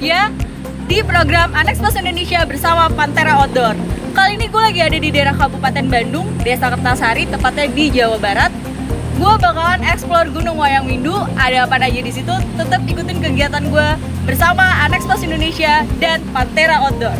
bahagia di program Unexposed Indonesia bersama Pantera Outdoor. Kali ini gue lagi ada di daerah Kabupaten Bandung, Desa Kertasari, tepatnya di Jawa Barat. Gue bakalan explore Gunung Wayang Windu, ada apa aja di situ. Tetap ikutin kegiatan gue bersama Unexposed Indonesia dan Pantera Outdoor.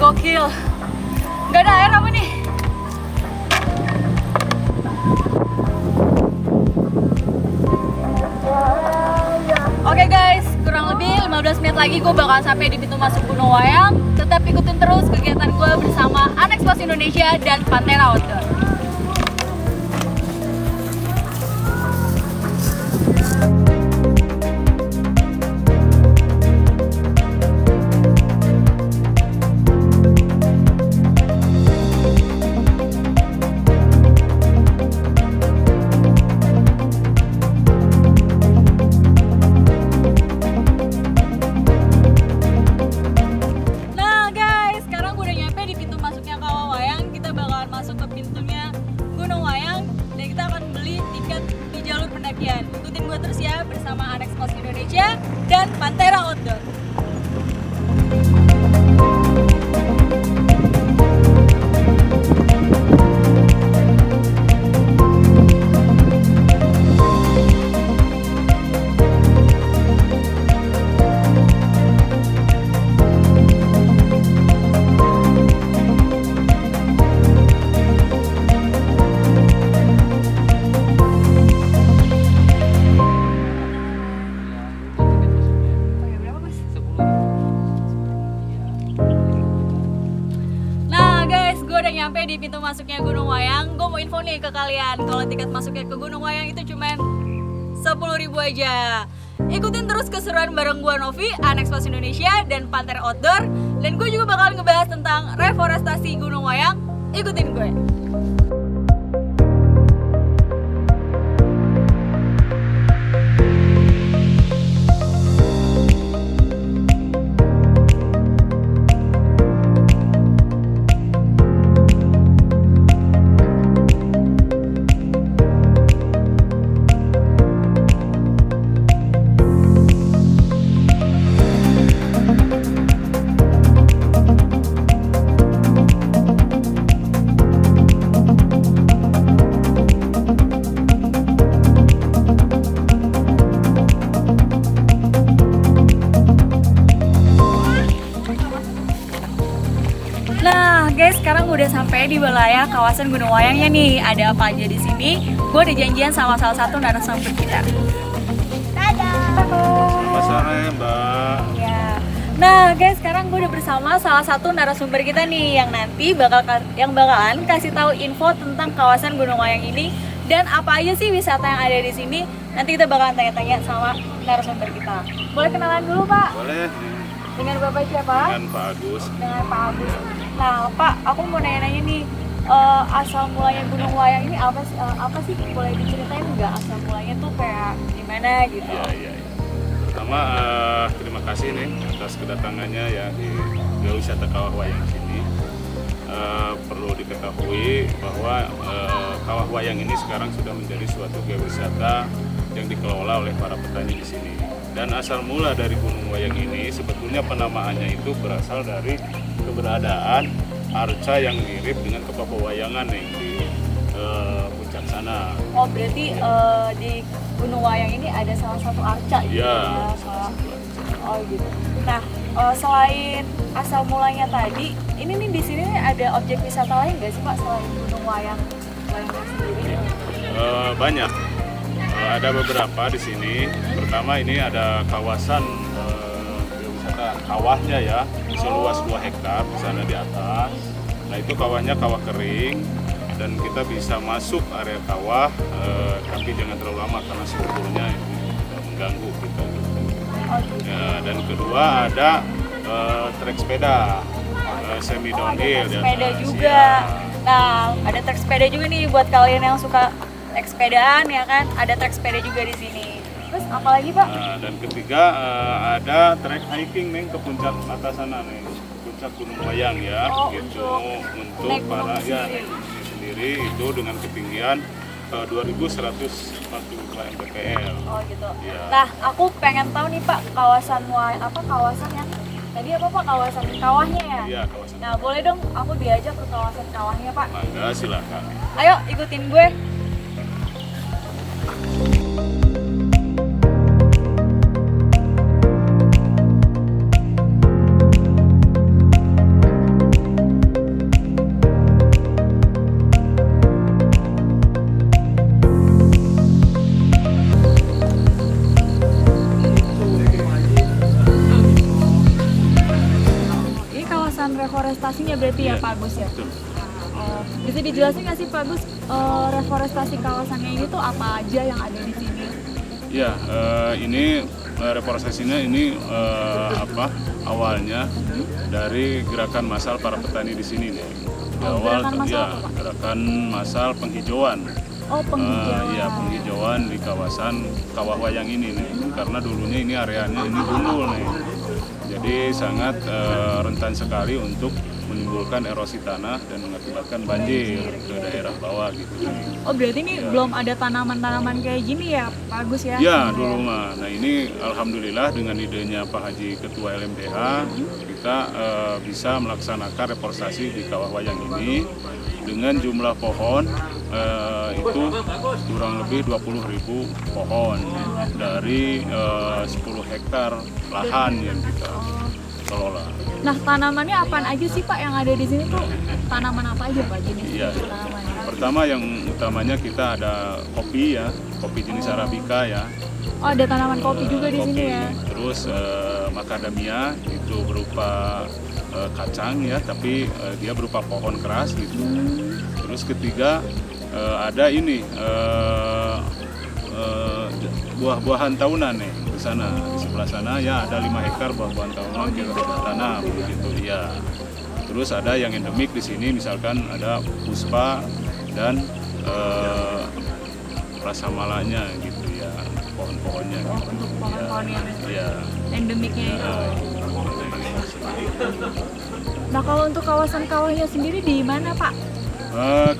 Gokil, gak ada air apa nih? Oke guys, kurang lebih 15 menit lagi gue bakal sampai di pintu masuk Gunung Wayang. Tetap ikutin terus kegiatan gue bersama Unexposed Indonesia dan Pantera Outdoor. Masuk ke pintunya Gunung Wayang dan kita akan beli tiket di jalur pendakian. Ikutin gue terus ya bersama Unexposed Indonesia dan Pantera Outdoor. Nyampe di pintu masuknya Gunung Wayang. Gue mau info nih ke kalian, kalau tiket masuknya ke Gunung Wayang itu cuman 10.000 aja. Ikutin terus keseruan bareng gue Novi, Unexposed Indonesia dan Pantera Outdoor. Dan gue juga bakal ngebahas tentang reforestasi Gunung Wayang. Ikutin gue. Nah guys, sekarang udah sampai di wilayah kawasan Gunung Wayangnya nih. Ada apa aja di sini? Gue udah janjian sama salah satu narasumber kita. Dadah. Selamat sore Mbak. Ya. Nah guys, sekarang gue udah bersama salah satu narasumber kita nih yang nanti bakalan kasih tahu info tentang kawasan Gunung Wayang ini dan apa aja sih wisata yang ada di sini. Nanti kita bakalan tanya-tanya sama narasumber kita. Boleh kenalan dulu Pak? Boleh. Dengan Bapak siapa? Dengan Pak Agus. Dengan Pak Agus. Nah Pak, aku mau nanya-nanya nih, asal mulanya Gunung Wayang ini apa sih? Boleh diceritain nggak asal mulanya tuh kayak gimana gitu? Iya. Pertama terima kasih nih atas kedatangannya ya di wisata Kawah Wayang sini. Perlu diketahui bahwa Kawah Wayang ini sekarang sudah menjadi suatu geowisata yang dikelola oleh para petani di sini. Dan asal mula dari Gunung Wayang ini sebetulnya penamaannya itu berasal dari keberadaan arca yang mirip dengan kepapawayangan nih di puncak sana. Oh berarti di Gunung Wayang ini ada salah satu arca gitu ya? Oh gitu. Nah selain asal mulanya tadi, ini nih di sini ada objek wisata lain nggak sih Pak selain Gunung Wayang sendiri? Banyak. Ada beberapa di sini. Pertama ini ada kawasan wisata kawahnya ya, seluas 2 hektar di sana di atas. Nah itu kawahnya kawah kering dan kita bisa masuk area kawah, tapi jangan terlalu lama karena strukturnya itu tidak mengganggu kita. Ya, dan kedua ada trek sepeda, semi downhill. Ada sepeda juga. Nah, ada trek sepeda juga nih buat kalian yang suka trek sepedaan ya kan. Ada trek sepeda juga di sini. Terus apa lagi, Pak? Dan ketiga ada trek hiking nih ke puncak atas sana nih, puncak Gunung Wayang ya, gitu untuk naik para gunung ya sendiri. sendiri itu dengan ketinggian 2140 mdpl. Oh gitu. Iya. Nah, aku pengen tahu nih Pak, kawasan kawasan yang tadi apa Pak, kawasan kawahnya ya? Iya, kawasan. Nah, boleh dong aku diajak ke kawasan kawahnya Pak. Mangga silakan. Ayo ikutin gue. Ini kawasan reforestasinya berarti ya Iya, Pak Agus ya? betul. Bisa dijelasin nggak sih Pak Agus, reforestasi kawasannya ini tuh apa aja yang ada di sini? Ya, ini reforestasinya ini awalnya dari gerakan massal para petani di sini nih. Di awal gerakan massal ya apa, Pak? gerakan massal penghijauan. Oh, penghijauan. Iya, penghijauan di kawasan Kawah Wayang ini nih. Karena dulunya ini areanya ini gundul nih. Jadi sangat rentan sekali untuk menimbulkan erosi tanah dan mengakibatkan banjir ke daerah bawah gitu. Oh, berarti ini belum ada tanaman-tanaman kayak gini ya Pak Agus ya? Ya, dulu mah. Nah, ini alhamdulillah dengan idenya Pak Haji Ketua LMDH, kita bisa melaksanakan reforestasi di Kawah Wayang ini dengan jumlah pohon itu kurang lebih 20.000 pohon dari 10 hektar lahan yang kita kelola. Nah, tanamannya apaan aja sih Pak yang ada di sini tuh? Tanaman apa aja Pak jenis Iya. tanamannya? Pertama yang utamanya kita ada kopi ya, kopi jenis Arabica ya. Oh, ada tanaman kopi juga di sini ya? Terus macadamia itu berupa kacang ya, tapi dia berupa pohon keras gitu. Terus ketiga ada ini buah-buahan tahunan nih di sana, di sebelah sana ya ada 5 hektar buah-buahan tahunan kita tanam gitu ya. Terus ada yang endemik di sini, misalkan ada puspa dan rasa malanya gitu ya, pohon-pohonnya Oh, gitu. untuk pohon-pohon yang Ya. endemiknya itu. Ya. Nah, kalau untuk kawasan kawahnya sendiri di mana Pak?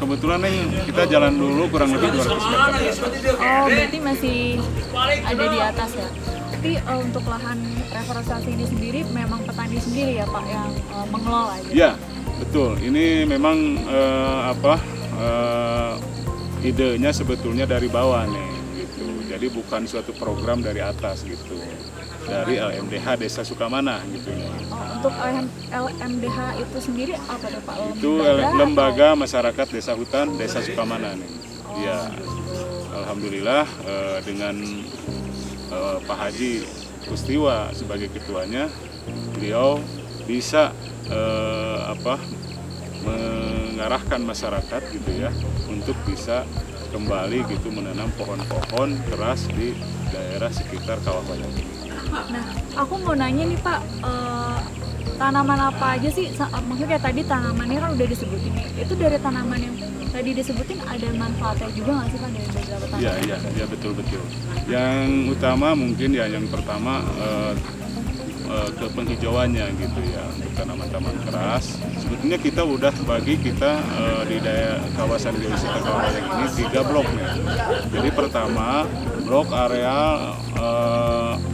Kebetulan nih kita jalan dulu kurang lebih 200 meter. Oh, berarti masih ada di atas ya? Tapi untuk lahan reforestasi ini sendiri memang petani sendiri ya Pak yang mengelola gitu? Ya, betul. Ini memang idenya sebetulnya dari bawah nih, gitu. Jadi bukan suatu program dari atas gitu, dari LMDH Desa Sukamana gitu. Oh, untuk LMDH itu sendiri apa tuh Pak? Itu lembaga masyarakat desa hutan Desa Sukamana nih. Ya, alhamdulillah dengan Pak Haji Kustiwa sebagai ketuanya, beliau bisa mengarahkan masyarakat gitu ya untuk bisa kembali gitu menanam pohon-pohon keras di daerah sekitar Kawah Wayang ini. Nah, aku mau nanya nih Pak, tanaman apa aja sih? Maksudnya kayak tadi tanamannya kan udah disebutin nih. Itu dari tanaman yang tadi disebutin ada manfaatnya juga nggak sih Pak dari beberapa tanaman? Iya betul. Yang utama mungkin ya yang pertama ke penghijauannya gitu ya, untuk tanaman-tanaman keras. Sebetulnya kita udah bagi di daerah kawasan geowisata Kawah Wayang ini 3 blok nih. Jadi pertama blok area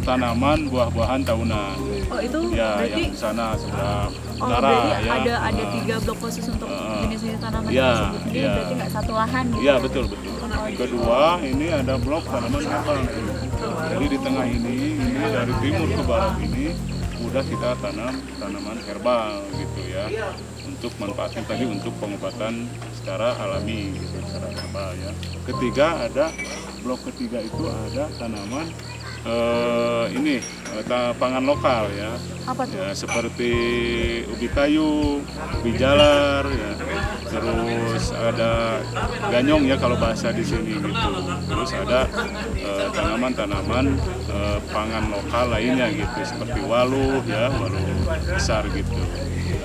tanaman buah-buahan tahunan. Oh, itu Ya, berarti yang sana sebelah oh, utara berarti ya. ada 3 blok khusus untuk jenis-jenis tanaman Iya, tersebut. Jadi iya. berarti nggak satu lahan gitu. Iya betul. Kedua ini ada blok tanaman herbal. Jadi di tengah ini dari timur ke barat ini udah kita tanam tanaman herbal gitu ya, untuk manfaatnya tadi untuk pengobatan secara alami gitu, secara herbal ya. Ketiga ada blok ketiga itu ada tanaman pangan lokal ya. Apa tuh? Ya, seperti ubi kayu, ubi jalar ya. terus ada ganyong ya kalau bahasa di sini gitu, terus ada tanaman-tanaman pangan lokal lainnya gitu seperti waluh ya, waluh besar gitu.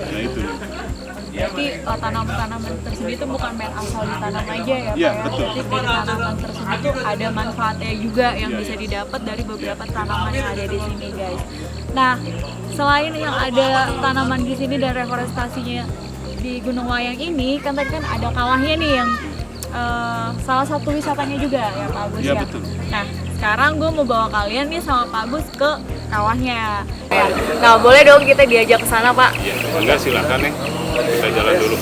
Nah itu nih. Berarti tanaman-tanaman tersebut itu bukan main asal ditanam aja ya Pak Iya, ya? betul. Jadi dari tanaman tersebut itu ada manfaatnya juga yang bisa didapat dari beberapa tanaman yang ada di sini guys. Nah, selain yang ada tanaman di sini dan reforestasinya di Gunung Wayang ini, kan tadi kan ada kawahnya nih yang salah satu wisatanya juga ya Pak Agus Iya, ya? betul. Nah, sekarang gue mau bawa kalian nih sama Pak Agus ke kawahnya. Nah, boleh dong kita diajak ke sana Pak? Ya, enggak silakan nih, kita jalan dulu.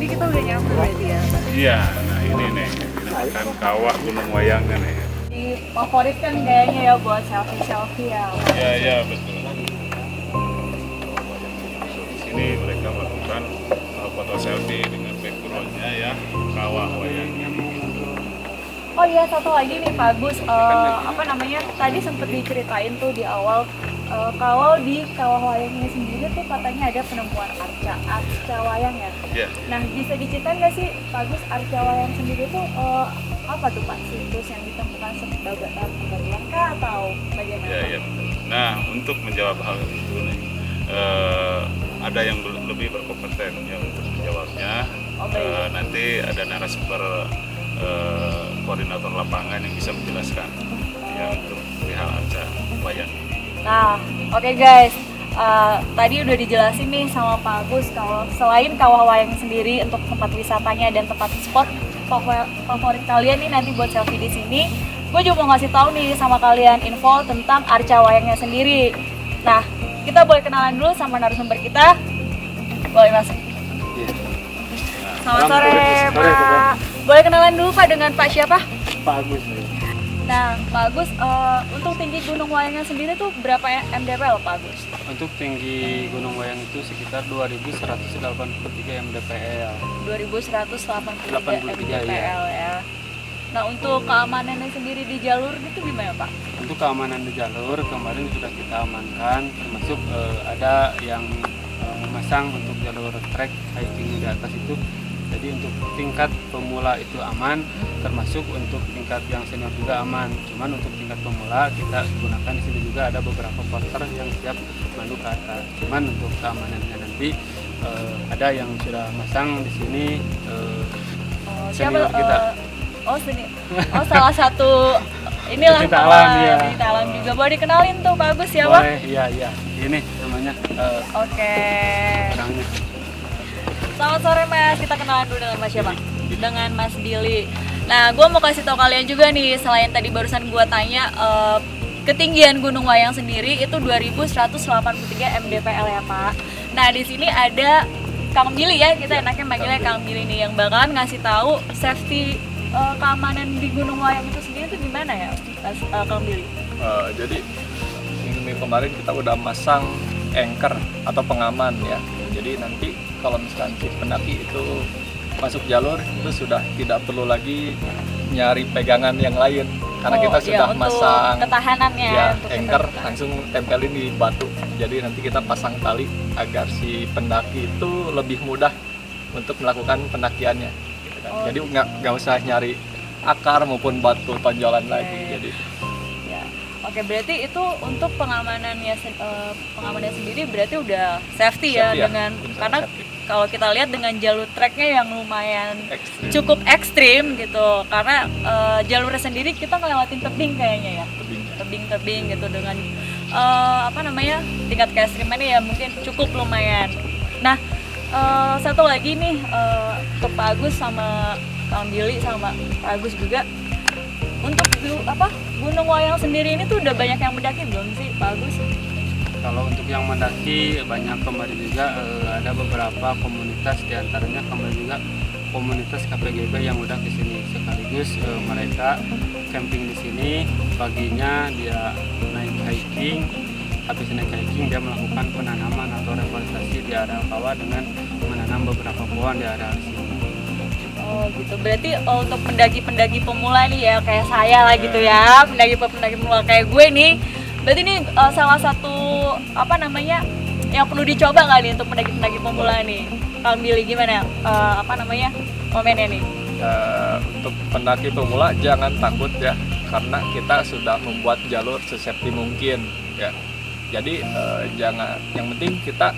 Ini kita udah nyampe berarti ya? Iya, nah ini nih, dinamakan kawah Gunung Wayang kan ya. Di favorit kan kayaknya ya buat selfie-selfie ya. Iya, betul. Di sini mereka melakukan foto selfie dengan backgroundnya ya, kawah wayang ini. Oh iya, satu lagi nih Pak Agus, apa namanya, tadi sempat diceritain tuh di awal kalau di kawah wayangnya sendiri tuh katanya ada penemuan arca wayang ya. Iya. Nah, bisa diceritain nggak sih Pak Agus, arca wayang sendiri tuh apa tuh Pak situs yang ditemukan sebagai pembaruan kah atau bagaimana? Iya, betul. Nah, untuk menjawab hal itu nih, ada yang lebih berkompeten ya untuk menjawabnya. Nanti ada narasumber koordinator lapangan yang bisa menjelaskan ya untuk perihal arca wayang ini. Nah, oke guys, tadi udah dijelasin nih sama Pak Agus kalau selain kawah wayang sendiri untuk tempat wisatanya dan tempat spot favorit kalian nih nanti buat selfie di sini, gue juga mau ngasih tahu nih sama kalian info tentang arca wayangnya sendiri. Nah, kita boleh kenalan dulu sama narasumber kita. Boleh masuk. Selamat sore Pak. Boleh kenalan dulu Pak dengan Pak siapa? Pak Agus. Nah, Pak Agus, untuk tinggi Gunung Wayangnya sendiri tuh berapa mdpl Pak Agus? Untuk tinggi Gunung Wayang itu sekitar 2183 mdpl. 2183 83, mdpl ya. Nah, untuk keamanannya sendiri di jalur itu gimana Pak? Untuk keamanan di jalur kemarin sudah kita amankan, termasuk ada yang memasang untuk jalur trek hiking di atas itu. Jadi untuk tingkat pemula itu aman, termasuk untuk tingkat yang senior juga aman. Cuman untuk tingkat pemula kita gunakan di sini juga ada beberapa porter yang siap mandu ke atas. Cuman untuk keamanannya nanti ada yang sudah masang di sini senior kita. Salah satu inilah Pecinta alam, ya. pecinta alam juga. Boleh dikenalin tuh Pak Agus siapa? Boleh, iya. Ini namanya Oke. orangnya. Selamat sore Mas, kita kenalan dulu dengan Mas siapa? Dengan Mas Dili. Nah, gue mau kasih tau kalian juga nih, selain tadi barusan gue tanya ketinggian Gunung Wayang sendiri itu 2183 mdpl ya Pak. Nah, di sini ada Kang Billy ya, kita enaknya manggilnya Kang Billy nih yang bakalan ngasih tahu safety keamanan di Gunung Wayang itu sendiri itu gimana ya, Mas Kang Billy? Jadi minggu kemarin kita udah masang anchor atau pengaman ya. Jadi nanti kalau misalkan si pendaki itu masuk jalur itu sudah tidak perlu lagi nyari pegangan yang lain karena kita sudah untuk masang ketahanannya ya untuk anchor ketahanan. langsung tempelin di batu. Jadi nanti kita pasang tali agar si pendaki itu lebih mudah untuk melakukan pendakiannya. Gitu kan. Jadi nggak usah nyari akar maupun batu tonjolan lagi. Jadi Ya. Oke, berarti itu untuk pengamanannya sendiri berarti udah safety ya, Safety ya, dengan benar, karena safety. kalau kita lihat dengan jalur treknya yang lumayan ekstrim. cukup ekstrim gitu, karena jalurnya sendiri kita ngelewatin tebing kayaknya ya, Tebingnya. tebing gitu dengan apa namanya tingkat keekstrimannya ya mungkin cukup lumayan. Nah, satu lagi nih ke Pak Agus sama Kang Billy sama Pak Agus juga. Untuk Gunung Wayang sendiri ini tuh udah banyak yang mendaki belum sih Pak Agus? Kalau untuk yang mendaki banyak kemarin juga ada beberapa komunitas, diantaranya kemarin juga komunitas KPGB yang udah ke sini, sekaligus mereka camping di sini. Paginya dia naik hiking, habis naik hiking dia melakukan penanaman atau reforestasi di area kawah dengan menanam beberapa pohon di area sini. Oh gitu, berarti untuk pendaki-pendaki pemula nih ya kayak saya lah gitu ya, pendaki-pendaki pemula kayak gue nih, berarti ini salah satu apa namanya yang perlu dicoba nggak nih untuk pendaki-pendaki pemula nih, Kang Billy gimana komennya nih? Untuk pendaki pemula jangan takut ya, karena kita sudah membuat jalur sesafety mungkin ya. Jadi jangan, yang penting kita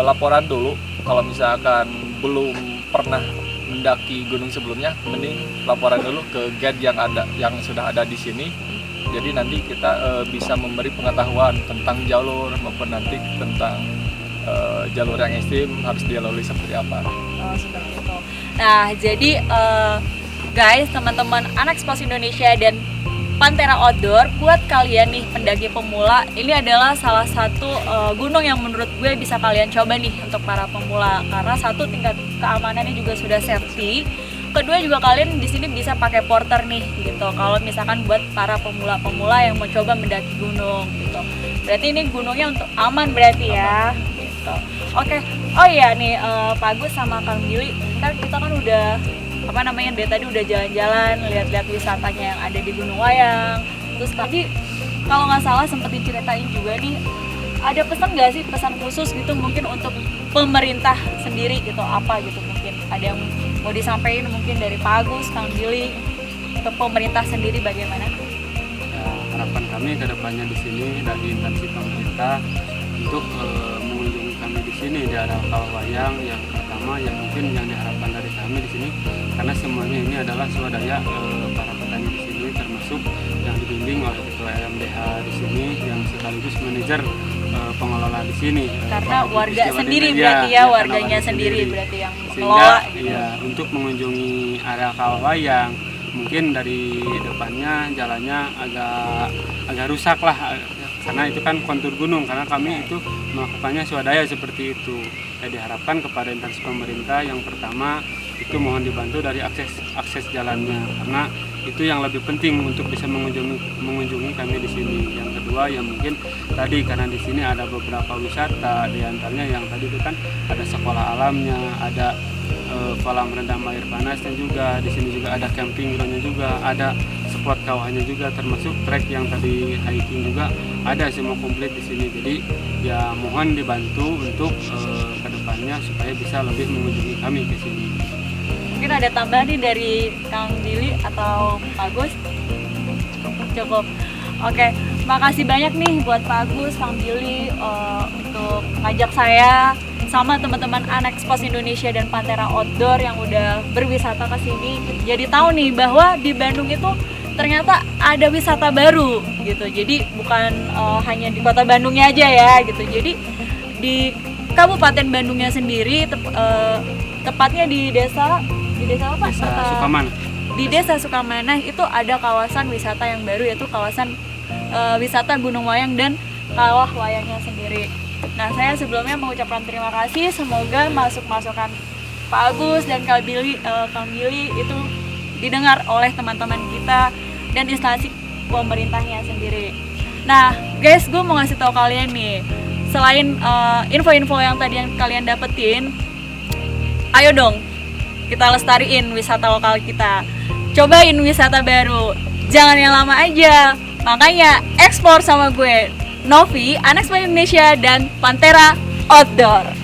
laporan dulu. Kalau misalkan belum pernah mendaki gunung sebelumnya, mending laporan dulu ke guide yang sudah ada di sini. Jadi nanti kita bisa memberi pengetahuan tentang jalur maupun nanti tentang jalur yang ekstrim harus dilalui seperti apa. Oh seperti itu. Nah jadi guys, teman-teman Anak Pos Indonesia dan Pantera Outdoor, buat kalian nih pendaki pemula, ini adalah salah satu gunung yang menurut gue bisa kalian coba nih untuk para pemula, karena satu tingkat keamanannya juga sudah safety, kedua juga kalian di sini bisa pakai porter nih gitu. Kalau misalkan buat para pemula-pemula yang mau coba mendaki gunung gitu, berarti ini gunungnya untuk aman berarti ya. Gitu. Oke. Oh iya nih Pak Agus sama Kang Billy, kan kita kan udah dari tadi udah jalan-jalan, lihat-lihat wisatanya yang ada di Gunung Wayang. Terus tadi kalau nggak salah sempat diceritain juga nih, ada pesan nggak sih, pesan khusus gitu mungkin untuk pemerintah sendiri gitu, apa gitu mungkin ada yang mau disampaikan mungkin dari Pak Agus, Kang Billy, ke pemerintah sendiri bagaimana? Ya, harapan kami ke depannya di sini dari instansi pemerintah untuk mengunjungi kami di sini di area Kawah Wayang. Yang pertama yang mungkin yang diharapkan dari kami di sini, karena semuanya ini adalah swadaya para petani di sini, termasuk yang dibimbing oleh ketua LMDH di sini yang sekaligus manajer pengelola di sini. Karena warga sendiri berarti ya, warganya sendiri berarti yang sehingga mengelola gitu. ya untuk mengunjungi area Kawah Wayang mungkin dari depannya jalannya agak rusak lah, karena itu kan kontur gunung, karena kami itu melakukannya swadaya seperti itu. Jadi diharapkan kepada instansi pemerintah yang pertama itu mohon dibantu dari akses jalannya, karena itu yang lebih penting untuk bisa mengunjungi kami di sini. Yang kedua ya mungkin tadi karena di sini ada beberapa wisata, diantaranya yang tadi itu kan ada sekolah alamnya, ada kolam rendam air panasnya juga, di sini juga ada camping groundnya juga, ada spot kawahnya juga, termasuk trek yang tadi hiking juga ada semua komplit di sini. Jadi ya mohon dibantu untuk kedepannya supaya bisa lebih mengunjungi kami ke sini. Mungkin ada tambahan nih dari Kang Billy atau Pak Agus? Cukup. Oke, makasih banyak nih buat Pak Agus, Kang Billy untuk ngajak saya sama teman-teman Anak Pos Indonesia dan Pantera Outdoor yang udah berwisata ke sini. Jadi tahu nih bahwa di Bandung itu ternyata ada wisata baru gitu. Jadi bukan hanya di kota Bandungnya aja ya gitu. Jadi di Kabupaten Bandungnya sendiri tepatnya di desa apa? Desa Sukamanah. Di Desa Sukamanah itu ada kawasan wisata yang baru, yaitu kawasan wisata Gunung Wayang dan Kawah Wayangnya sendiri. Nah, saya sebelumnya mengucapkan terima kasih, semoga masukan Pak Agus dan Kang Billy itu didengar oleh teman-teman kita dan instansi pemerintahnya sendiri. Nah, guys, gue mau ngasih tahu kalian nih, selain info-info yang tadi yang kalian dapetin, ayo dong kita lestariin wisata lokal kita. Cobain wisata baru, jangan yang lama aja. Makanya explore sama gue, Novi, Anak Pos Indonesia dan Pantera Outdoor.